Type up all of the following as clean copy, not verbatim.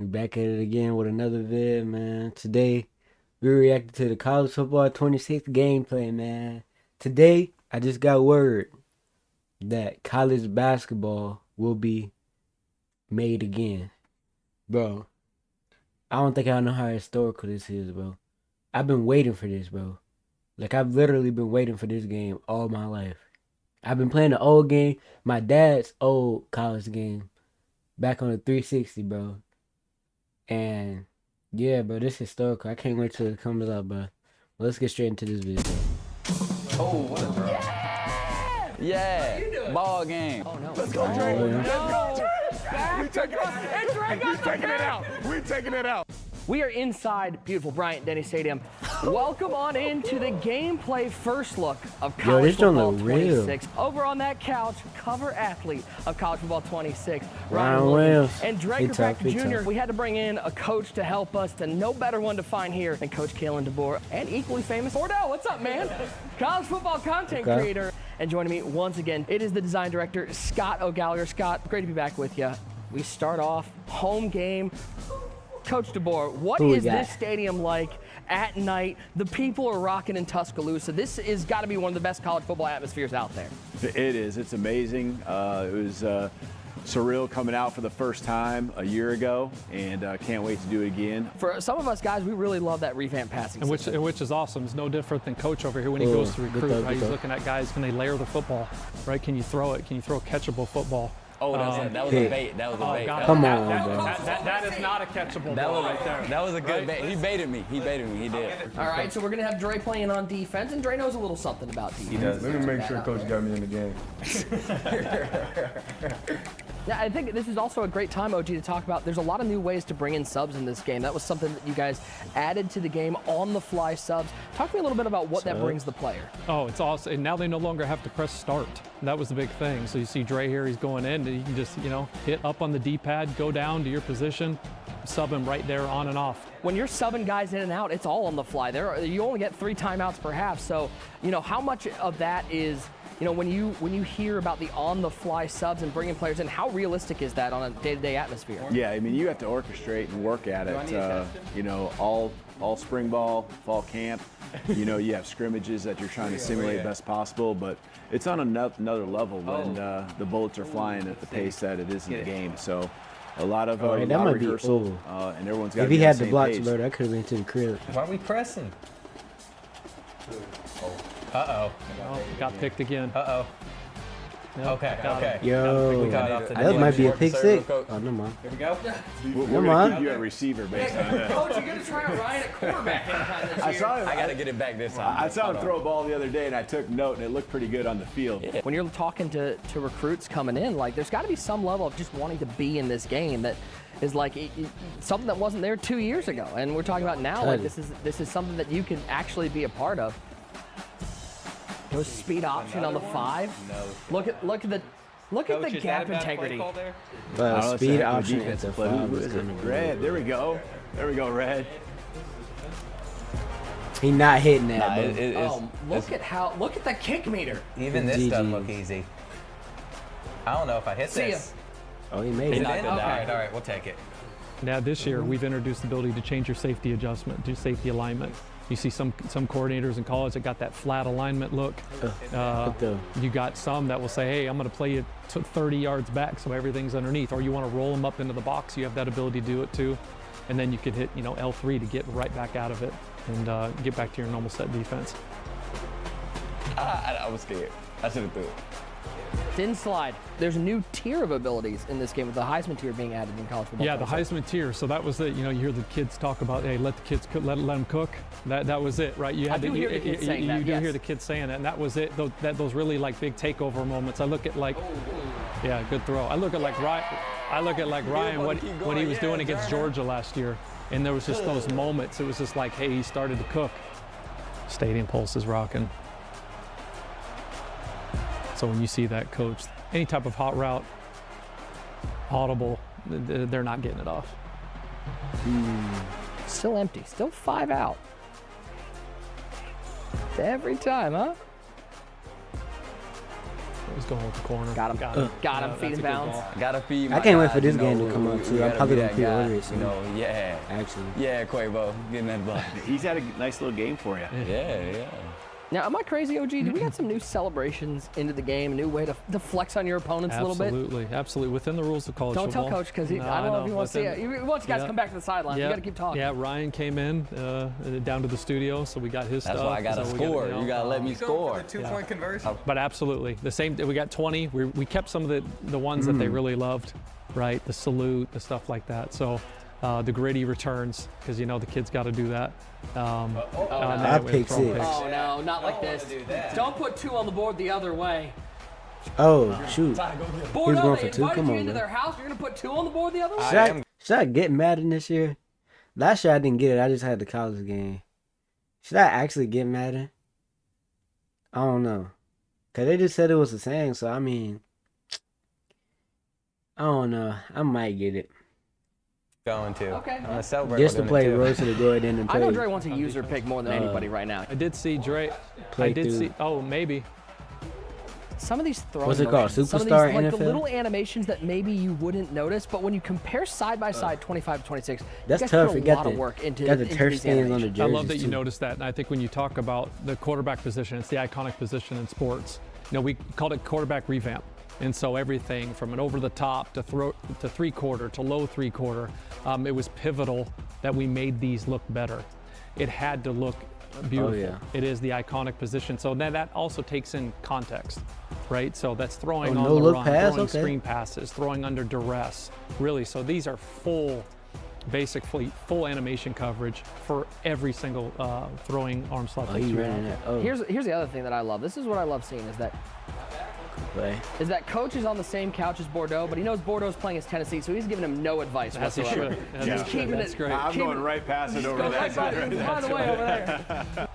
We back at it again with another vid, man. Today, we reacted to the college football 26th gameplay, man. Today, I just got word that college basketball will be made again. Bro, I don't think I know how historical this is, bro. I've been waiting for this, bro. Like, I've literally been waiting for this game all my life. I've been playing the old game, my dad's old college game, back on the 360, bro. And yeah, bro, this is historical. I can't wait till it comes out, bro. Well, let's get straight into this video. Oh, what a throw. Yeah, ball game. Oh, no. Let's go, Drake. Let's go. We taking it out. We are inside beautiful Bryant-Denny Stadium. Welcome on into the gameplay first look of College Football 26. Over on that couch, cover athlete of College Football 26, Ryan Williams. And Drake Jr. We had to bring in a coach to help us, and no better one to find here than Coach Kalen DeBoer, and equally famous Ordell. What's up, man? College football content creator. And joining me once again, it is the design director, Scott O'Gallagher. Scott, great to be back with you. We start off home game. Coach DeBoer, what is this stadium like at night? The people are rocking in Tuscaloosa. This is got to be one of the best college football atmospheres out there. It is. It's amazing. It was surreal coming out for the first time a year ago, and can't wait to do it again. For some of us guys, we really love that revamped passing system. Which is awesome. It's no different than Coach over here when he goes to recruit. Right? He's looking at guys, can they layer the football? Right? Can you throw it? Can you throw a catchable football? Oh, that was a bait. That was a bait. Come on, bro. That is not a catchable ball right there. That was a good bait. He baited me. He did. All right, so we're going to have Dre playing on defense, and Dre knows a little something about defense. He does. Let me make sure Coach got me in the game. Yeah, I think this is also a great time, OG, to talk about. There's a lot of new ways to bring in subs in this game. That was something that you guys added to the game, on-the-fly subs. Talk to me a little bit about what that brings the player. Oh, it's awesome. And now they no longer have to press start. That was the big thing. So you see Dre here, he's going in, and you can just, hit up on the D-pad, go down to your position, sub him right there on and off. When you're subbing guys in and out, it's all on the fly. You only get 3 timeouts per half. So, how much of that is, when you hear about the on-the-fly subs and bringing players in, how realistic is that on a day-to-day atmosphere? Yeah, I mean, you have to orchestrate and work at it. All spring ball, fall camp. You have scrimmages that you're trying to simulate best possible, but it's on another level when the bullets are flying at the pace that it is in the game. So a lot of rehearsal, and everyone's got to be on the same page. If he had the blocks, bro, that could have been to the crib. Why are we pressing? Uh-oh. Oh, got picked again. Uh-oh. Nope, Okay. Yo, that might be a pick six. Oh, never mind. Here we go. We're going to keep you at receiver based on that. Coach, you're going to try to Ryan at quarterback anytime this year. I got to get it back this time. I saw him throw a ball the other day, and I took note, and it looked pretty good on the field. When you're talking to recruits coming in, there's got to be some level of just wanting to be in this game that is something that wasn't there 2 years ago. And we're talking about now, this is something that you can actually be a part of. No speed option on the 5. No. Look at the gap integrity. Speed option at the 5. Red. There we go, Red. He not hitting that, bro. Look at the kick meter. Even this doesn't look easy. I don't know if I hit this. Oh, he made it. All right, we'll take it. Now this year, we've introduced the ability to change your safety adjustment, do safety alignment. You see some coordinators in college that got that flat alignment look. You got some that will say, hey, I'm going to play you 30 yards back so everything's underneath. Or you want to roll them up into the box, you have that ability to do it too. And then you could hit L3 to get right back out of it and get back to your normal set defense. I was scared. I should have threw it. Didn't slide. There's a new tier of abilities in this game with the Heisman tier being added in college football. Yeah, the Heisman tier. So that was it. You hear the kids talk about, hey, let the kids cook, let them cook. That was it, right? You do hear the kids saying that. You do hear the kids saying that, and that was it. Those really big takeover moments. I look at yeah, good throw. I look at Ryan what he was doing against Georgia last year, and there was just those moments. It was just like, hey, he started to cook. Stadium pulse is rocking. So when you see that, coach, any type of hot route, audible, they're not getting it off. Still empty. Still 5 out. Every time, huh? He's going with the corner. Got him. Got him. Feet in bounds. Gotta feed my I can't wait for guys, this you game know, to come out, too. we I'm gotta probably be gonna that guy, pre-order it soon. You know, yeah. Actually. Yeah, Quavo, getting that ball. He's had a nice little game for you. Yeah. Now, am I crazy, OG? Did we got some new celebrations into the game, a new way to flex on your opponents a little bit? Absolutely. Within the rules of college Don't football. tell Coach, because I don't know if he wants to see it. He wants you guys to come back to the sideline. You got to keep talking. Yeah, Ryan came in down to the studio, so we got his stuff. That's why I got to score. You got to let me score. For the 2-point conversion. But absolutely. The same, we got 20. We kept some of the ones that they really loved, right? The salute, the stuff like that. So the gritty returns, because you know the kids got to do that. I picked 6. Oh, no, not like this. Don't put 2 on the board the other way. Oh, shoot. Bordeaux, going they for 2? invited Come you on, into man. their house. You're going to put 2 on the board the other way? Should I get Madden this year? Last year I didn't get it. I just had the college game. Should I actually get Madden? I don't know. Because they just said it was the same, so I mean, I don't know. I might get it. Going to. Okay. I'm gonna celebrate. Just to with play him, too. Road to the Jordan and I know play. Dre wants a user pick more than anybody right now. I did see Dre. Play I did through. see. Oh, maybe. Some of these throwing What's it called? motions, some of Superstar these, like the NFL? little animations that maybe you wouldn't notice, but when you compare side by side 25 to 26, That's you guys tough. put a It got lot the of work into, got the into turf these stains on the animations. jerseys. I love that you too. noticed that. And I think when you talk about the quarterback position, it's the iconic position in sports. You know, we called it quarterback revamp. And so everything from an over the top to 3-quarter to low 3-quarter, it was pivotal that we made these look better. It had to look beautiful. yeah. It is the iconic position. So then that also takes in context, right? So that's throwing Oh, on no the look run, pass? throwing Okay. screen passes, throwing under duress, really. So these are basically full animation coverage for every single throwing arm slot Oh, that he you ran have. that. Oh, Here's the other thing that I love. This is what I love seeing is that Coach is on the same couch as Bordeaux, but he knows Bordeaux's playing as Tennessee, so he's giving him no advice As he whatsoever. should. As He's he should. keeping That's it. great. I'm going right past it over Go that right side. by the way over there.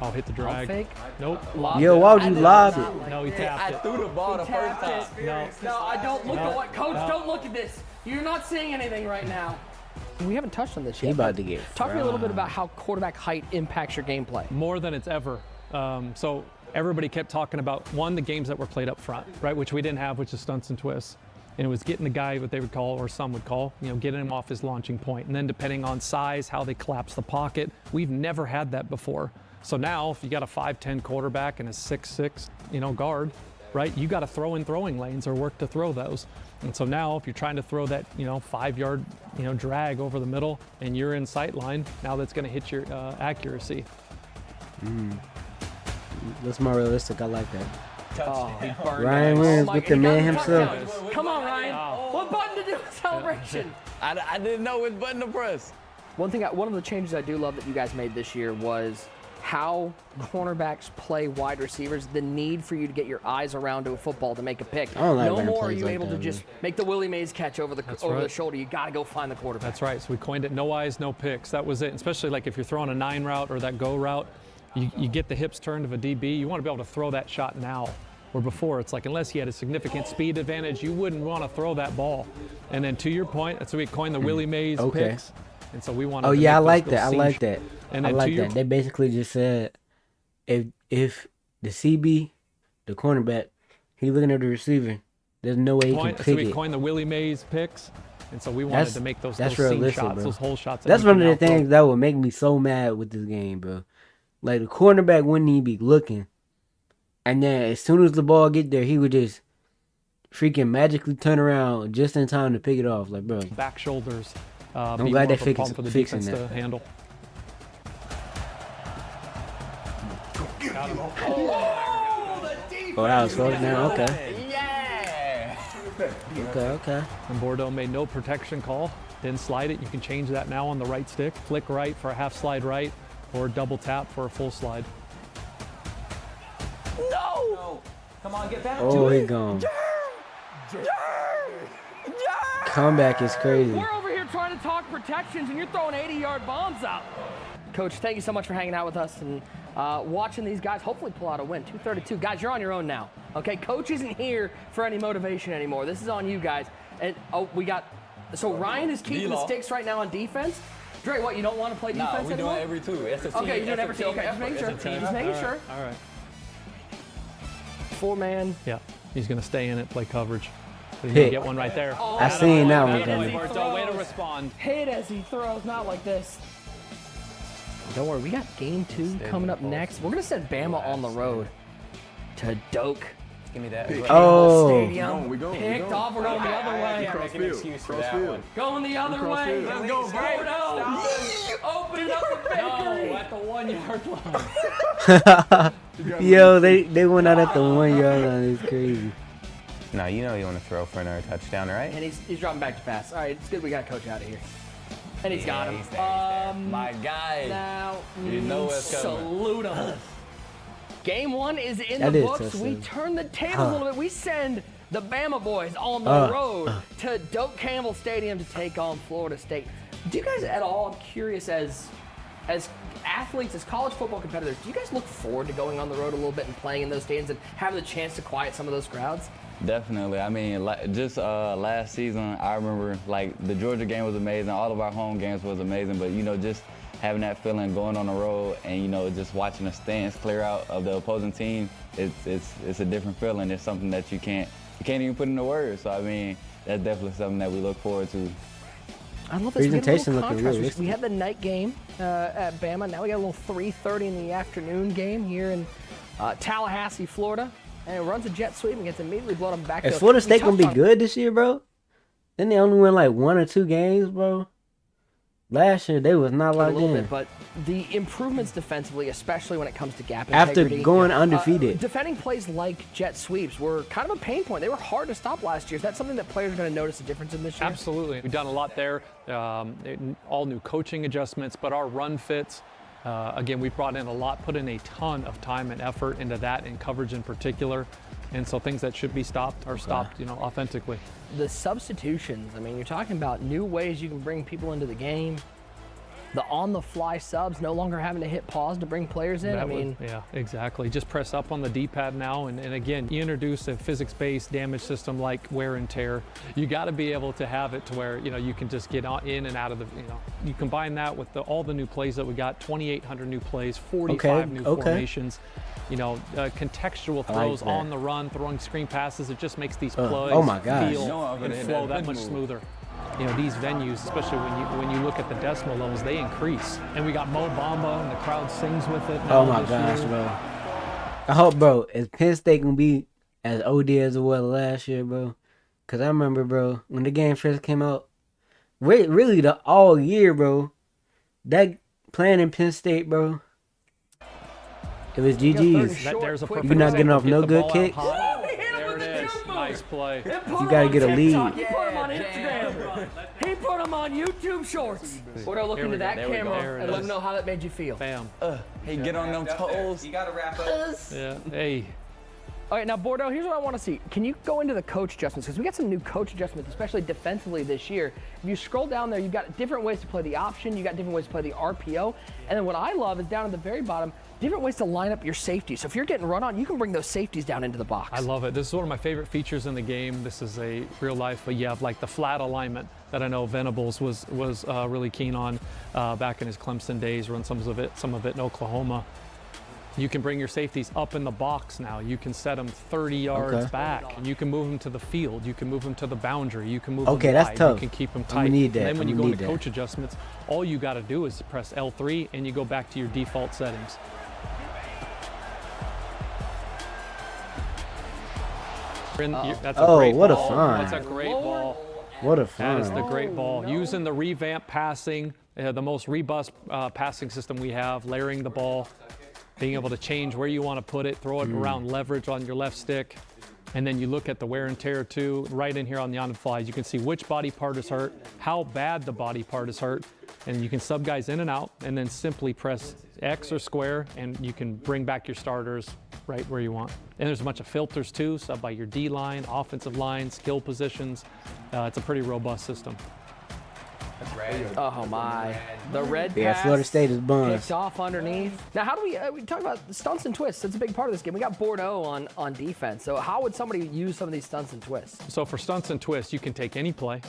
I'll hit the drag. Fake. Nope. Yo, why would you lob it? No, he tapped it. Threw the ball the first time. No, I don't look at what Coach. Don't look at this. You're not seeing anything right now. We haven't touched on this He yet. about to get Talk to me a little bit fried. about how quarterback height impacts your gameplay. More than it's ever. So everybody kept talking about, one, the games that were played up front, right, which we didn't have, which is stunts and twists. And it was getting the guy, what they would call, or some would call, getting him off his launching point. And then depending on size, how they collapse the pocket, we've never had that before. So now, if you got a 5'10" quarterback and a 6'6", guard, right, you got to throw in throwing lanes or work to throw those. And so now, if you're trying to throw that, 5-yard, drag over the middle, and you're in sight line, now that's going to hit your accuracy. That's more realistic. I like that. Oh, he burned Ryan it. Williams my with God, the he got man the touchdown. himself. Come on, Ryan. What button to do with celebration? I didn't know which button to press. One of the changes I do love that you guys made this year was how cornerbacks play wide receivers, the need for you to get your eyes around to a football to make a pick. I don't like no running more are plays you like able that, to just man. make the Willie Mays catch over the right. shoulder. You got to go find the quarterback. That's right. So we coined it no eyes, no picks. That was it. And especially like if you're throwing a 9 route or that go route, you get the hips turned of a DB. You want to be able to throw that shot now. Where before, it's like unless he had a significant speed advantage, you wouldn't want to throw that ball. And then to your point, that's why we coined the Willie Mays Okay. picks. And so we wanted Oh to yeah, I make like those that. I seam like sh- that. And I then like to your, that. They basically just said, if the CB, the cornerback, he's looking at the receiver, there's no way he can point, so pick we it. coined the Willie Mays picks. And so we wanted to make those that's seam realistic, shots, bro. those hole shots. That's you one can of the now throw. things that would make me so mad with this game, bro. Like the cornerback wouldn't even be looking, and then as soon as the ball get there, he would just freaking magically turn around just in time to pick it off. Like, bro, Back shoulders. I'm be glad more they of a problem for the fixing defense that. to handle. oh, that was close now. Okay, Yeah. okay. And Bordeaux made no protection call. Didn't slide it. You can change that now on the right stick. Flick right for a half slide right, or double tap for a full slide. No! Come on, get back Oh, to he it. gone. Comeback is crazy. We're over here trying to talk protections, and you're throwing 80-yard bombs out. Coach, thank you so much for hanging out with us and watching these guys hopefully pull out a win. 232. Guys, you're on your own now. Okay, Coach isn't here for any motivation anymore. This is on you guys. And so Ryan is keeping the D-Law. sticks right now on defense. Dre, what, you don't want to play Nah, defense we anymore? doing every two. That's a team. Okay, you're doing that's a every two. team Okay, just making sure. effort. That's a team. Just making sure. All right. 4-man. Yeah, he's going to stay in it, play coverage. So you Pick. get one right there. Oh, I seen that one Attaboy, coming. Bardo, way to respond. Hit as he throws, not like this. Don't worry, we got game 2 coming up next. We're going to send Bama on the road to Doak. Give me that. Oh. Stadium. We going. Picked off, we're going the other way. Can't make an excuse for that one. Going the other way. Let's go, Bordeaux. Open up the bakery. No, at the 1 yard line. Yo, they went out at the 1 yard line. It's crazy. No, you know you want to throw for another touchdown, right? And he's dropping back to pass. All right, it's good we got Coach out of here. And he's got him. He's there. My guy. Now, You know what's coming. salute him. Game 1 is in That the is books. so We sick. turn the tables a little bit. We send the Bama boys on the road to Doak Campbell Stadium to take on Florida State. Do you guys at all, I'm curious, as athletes, as college football competitors, do you guys look forward to going on the road a little bit and playing in those stadiums and having the chance to quiet some of those crowds? Definitely. I mean, just last season, I remember like the Georgia game was amazing. All of our home games was amazing. But just having that feeling going on the road and just watching the stands clear out of the opposing team, it's a different feeling. It's something that you can't even put into words. So I mean, that's definitely something that we look forward to. I love this. Presentation We get a little looking contrast. realistic. We had the night game at Bama. Now we got a little 3:30 in the afternoon game here in Tallahassee, Florida. And it runs a jet sweep and gets immediately blown up back. Is Florida State gonna be good this year, bro? Then they only win like 1 or 2 games, bro. Last year they was not A locked little in. bit, but the improvements defensively, especially when it comes to gap After integrity, going undefeated. defending plays like jet sweeps were kind of a pain point. They were hard to stop last year. Is that something that players are going to notice a difference in this year? Absolutely. We've done a lot there, all new coaching adjustments, but our run fits, again, we brought in a lot, put in a ton of time and effort into that and coverage in particular. And so things that should be stopped are stopped, authentically. The substitutions, I mean, you're talking about new ways you can bring people into the game. The on-the-fly subs, no longer having to hit pause to bring players in. Yeah, exactly. Just press up on the D-pad now, and again, you introduce a physics-based damage system like wear and tear. You got to be able to have it to where you can just get in and out of the. You combine that with all the new plays that we got, 2,800 new plays, 45 new formations. Contextual throws that. on the run, throwing screen passes. It just makes these plays oh my gosh. feel and flow that much smoother. These venues, especially when you look at the decimal levels, they increase. And we got Mo Bamba, and the crowd sings with it. Oh my gosh, bro. I hope, bro, is Penn State gonna be as OD as it was last year, bro? Cause I remember, bro, when the game first came out, really the all year, bro. That playing in Penn State, bro. It was GG's. There's a perfect You're not getting example. off Get no the good ball out kicks. hot. There it is. Nice play. You gotta get a lead. He put him on Instagram. He put him on YouTube Shorts. Bordeaux, look into that There we go. camera There it and let is. him know how that made you feel. Bam. Hey, get on them toes. You got to wrap up. Yeah. Hey. All right, now Bordeaux, here's what I want to see. Can you go into the coach adjustments? Because we got some new coach adjustments, especially defensively this year. If you scroll down there, you've got different ways to play the option. You got different ways to play the RPO. And then what I love is down at the very bottom, different ways to line up your safety. So if you're getting run on, you can bring those safeties down into the box. I love it. This is one of my favorite features in the game. This is a real life, but you have like the flat alignment that I know Venables was really keen on back in his Clemson days, run some of it in Oklahoma. You can bring your safeties up in the box now. You can set them 30 yards back, and you can move them to the field. You can move them to the boundary. You can move them wide. That's tough. You can keep them I'm gonna tight. need that. And then when you I'm go gonna into need that. coach adjustments, all you got to do is press L3, and you go back to your default settings. That's a great what a ball. find. That's a great ball. What a That is fun. the great ball. Using the revamp passing, the most robust passing system we have, layering the ball, being able to change where you want to put it, throw it around leverage on your left stick. And then you look at the wear and tear too, right in here on the on the fly. You can see which body part is hurt, how bad the body part is hurt, and you can sub guys in and out, and then simply press X or square, and you can bring back your starters right where you want. And there's a bunch of filters too, sub by your D line, offensive line, skill positions. It's a pretty robust system. Oh my. The red Yeah, pass Florida State is buns. picked off underneath. Now, how do we talk about the stunts and twists? That's a big part of this game. We got Bordeaux on defense. So how would somebody use some of these stunts and twists? So for stunts and twists, you can take any play,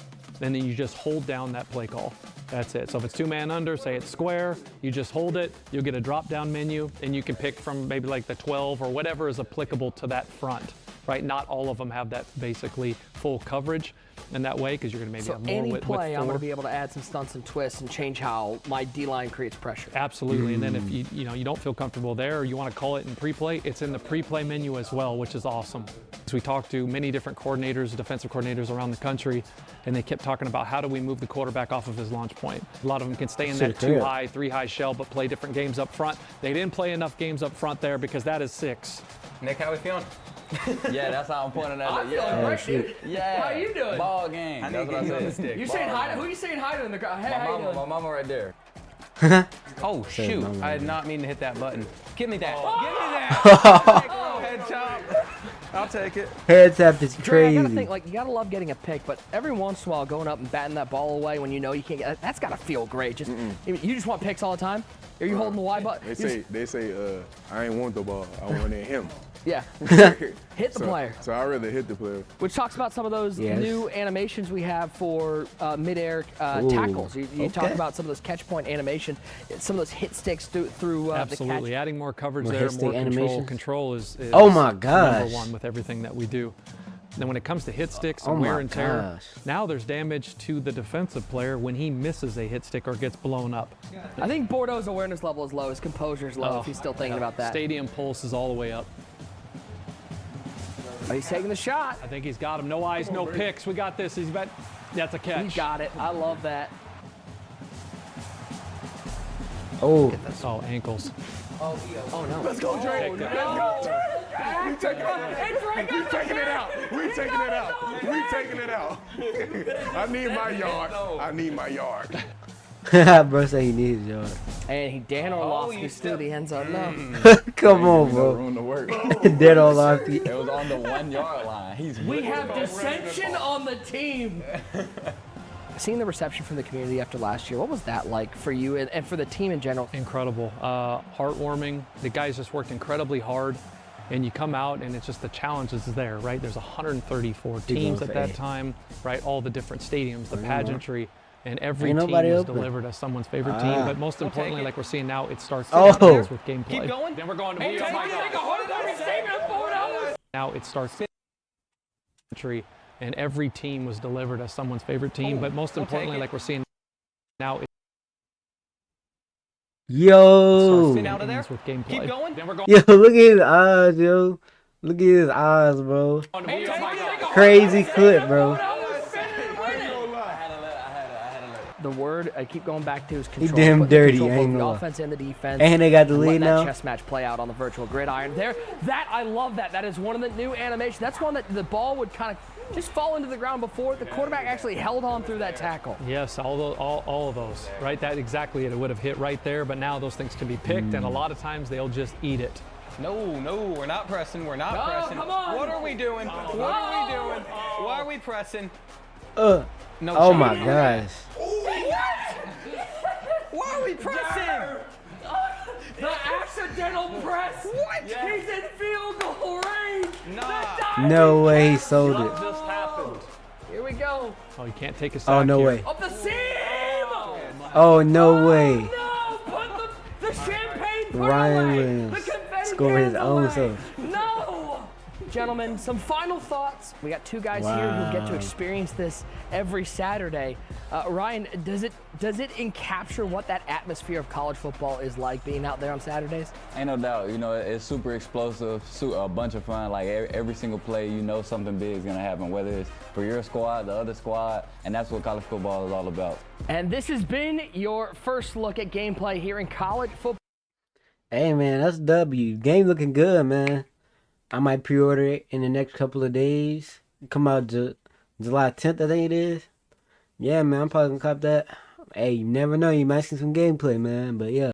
and then you just hold down that play call. That's it. So if it's 2-man under, say it's square, you just hold it, you'll get a drop-down menu, and you can pick from maybe like the 12 or whatever is applicable to that front, right? Not all of them have that basically full coverage in that way, because you're going to maybe So have more any with play, I'm going four. to be able to add some stunts and twists and change how my D-line creates pressure. Absolutely, and then if you don't feel comfortable there, or you want to call it in pre-play, it's in the pre-play menu as well, which is awesome. So we talked to many different coordinators, defensive coordinators around the country, and they kept talking about how do we move the quarterback off of his launch point. A lot of them can stay in that 2-high, 3-high shell, but play different games up front. They didn't play enough games up front there because that is 6. Nick, how we feeling? Yeah, that's how I'm pointing at I'm it. feeling Yeah. great, dude. Yeah. How you doing? Ball game. That's what I said. You saying hi to, who you saying hi to in the crowd? Hey, how you doing? My mama right there. Oh, shoot. I did not mean to hit that button. Give me that. Oh. Give me that. Head chop. I'll take it. Head tap is Dre, I gotta crazy. think, like, you gotta love getting a pick, but every once in a while going up and batting that ball away when you know you can't get, that's gotta feel great. Just You just want picks all the time? Are you holding the Y button? They say I ain't want the ball. I wanted him. Yeah. Hit the player. So I'd rather hit the player. Which talks about some of those Yes. new animations we have for mid-air tackles. You talk okay. about some of those catch point animation, some of those hit sticks through the Absolutely, catch. adding more coverage More there, hit stick more control. animations. Control is Oh my gosh. number one with everything that we do. Then when it comes to hit sticks Oh and wear my and tear, gosh. now there's damage to the defensive player when he misses a hit stick or gets blown up. I think Bordeaux's awareness level is low, his composure is low Oh, if he's still thinking about that. Stadium pulse is all the way up. Oh, he's taking the shot. I think he's got him. No eyes, no picks. We got this. That's a catch. He got it. I love that. Oh, Oh, ankles. Oh, no. Let's go, Dre. Checked it. Let's go, Dre. We taking it out. We taking it out. We taking it out. I need my yard. I need my yard. bro said he needs yard. And Dan Orlovsky's through the end zone. No. Come on, No bro. room to work. Dead on off the. It was on the 1 yard line. He's We have dissension on the team. Seeing the reception from the community after last year, what was that like for you and for the team in general? Incredible. Heartwarming. The guys just worked incredibly hard. And you come out and it's just the challenges is there, right? There's 134 teams at that time, right? All the different stadiums, the pageantry. And every Ain't team nobody was open. delivered as someone's favorite team. But most importantly, like we're seeing now, it starts Oh. with gameplay. Keep going. Then we're going to Hey, oh my God. Now it starts and every team was delivered as someone's favorite team. But most importantly, like we're seeing now, it Yo. Spin out of there. ends with gameplay. Keep going. Then we're going Yo, look at his eyes, yo. Look at his eyes, bro. to oh my God. Crazy clip, bro. The word I keep going back to is control. damn Putting dirty, control I both ain't the gonna lie. offense and the defense. And they got the and lead letting that now. chess match play out on the virtual gridiron. I love that. That is one of the new animations. That's one that the ball would kind of just fall into the ground before the quarterback actually held on through that tackle. Yes, all of those, right? That exactly it would have hit right there, but now those things can be picked, and a lot of times they'll just eat it. No, we're not pressing. We're not No, pressing. come on. What are we doing? What are we doing? Why are we pressing? Oh No shot. my gosh. Why are we pressing? The accidental press. What? He's in field goal range. Nah. No way he sold it. Just happened. Here we go. Oh, you can't take a sack Oh, no here. way. Up the seam. Oh, no way. No, put the champagne put Ryan away. Williams The confetti scoring his cans own away. self. No. Gentlemen, some final thoughts. We got two guys here who get to Wow. experience this every Saturday. Ryan, does it encapture what that atmosphere of college football is like being out there on Saturdays? Ain't no doubt. You know, it's super explosive, a bunch of fun. Like every single play, you know something big is gonna happen, whether it's for your squad, the other squad, and that's what college football is all about. And this has been your first look at gameplay here in college football. Hey, man, that's W. Game looking good, man. I might pre-order it in the next couple of days. Come out July 10th, I think it is. Yeah, man, I'm probably gonna cop that. Hey, you never know. You might see some gameplay, man. But yeah.